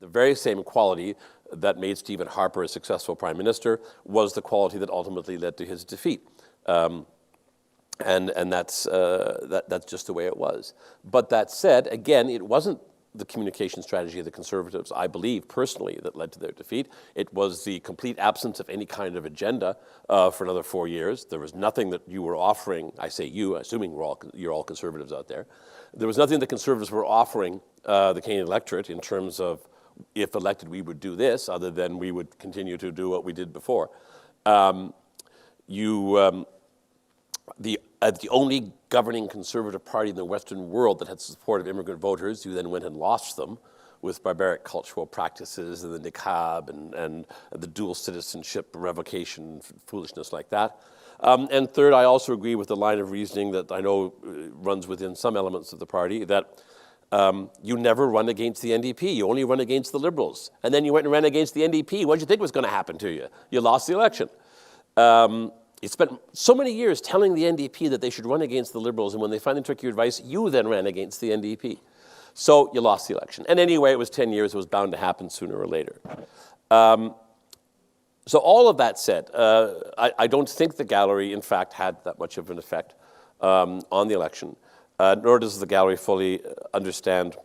The very same quality that made Stephen Harper a successful prime minister was the quality that ultimately led to his defeat. And that's just the way it was. But that said, again, it wasn't the communication strategy of the Conservatives, I believe, personally, that led to their defeat. It was the complete absence of any kind of agenda for another 4 years. There was nothing that you were offering, I say you, assuming you're all Conservatives out there. There was nothing the Conservatives were offering the Canadian electorate in terms of, if elected, we would do this, other than we would continue to do what we did before. The only governing Conservative party in the Western world that had support of immigrant voters, who then went and lost them with barbaric cultural practices and the niqab and the dual citizenship revocation, foolishness like that. And third, I also agree with the line of reasoning that I know runs within some elements of the party, that you never run against the NDP. You only run against the Liberals. And then you went and ran against the NDP. What did you think was going to happen to you? You lost the election. You spent so many years telling the NDP that they should run against the Liberals, and when they finally took your advice, you then ran against the NDP. So you lost the election. And anyway, it was 10 years. It was bound to happen sooner or later. So all of that said, I don't think the gallery, in fact, had that much of an effect on the election, nor does the gallery fully understand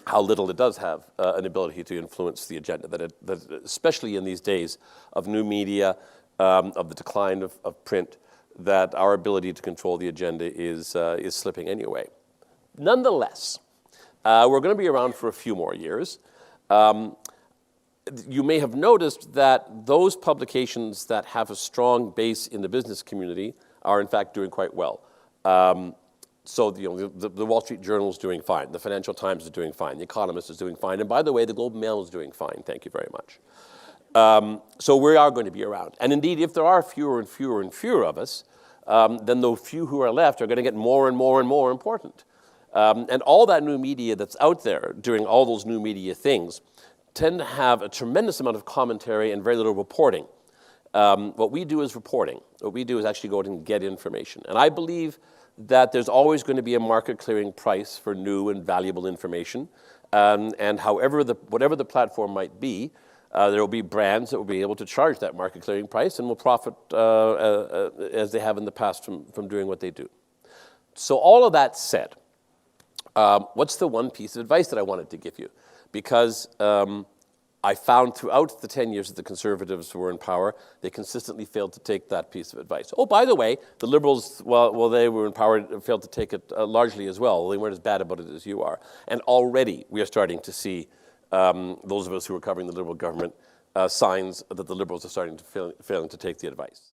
how little it does have an ability to influence the agenda, that especially in these days of new media, of the decline of print, that our ability to control the agenda is slipping anyway. Nonetheless, we're going to be around for a few more years. You may have noticed that those publications that have a strong base in the business community are in fact doing quite well. So the Wall Street Journal is doing fine, the Financial Times is doing fine, the Economist is doing fine, and by the way, the Globe and Mail is doing fine, thank you very much. So we are going to be around. And indeed, if there are fewer and fewer and fewer of us, then the few who are left are going to get more and more and more important. And all that new media that's out there doing all those new media things tend to have a tremendous amount of commentary and very little reporting. What we do is reporting. What we do is actually go out and get information. And I believe that there's always going to be a market clearing price for new and valuable information. And whatever the platform might be, there will be brands that will be able to charge that market clearing price and will profit as they have in the past from doing what they do. So all of that said, what's the one piece of advice that I wanted to give you? Because I found throughout the 10 years that the Conservatives were in power, they consistently failed to take that piece of advice. Oh, by the way, the Liberals, while they were in power, failed to take it largely as well. They weren't as bad about it as you are. And already we are starting to see those of us who are covering the Liberal government signs that the Liberals are starting to failing to take the advice.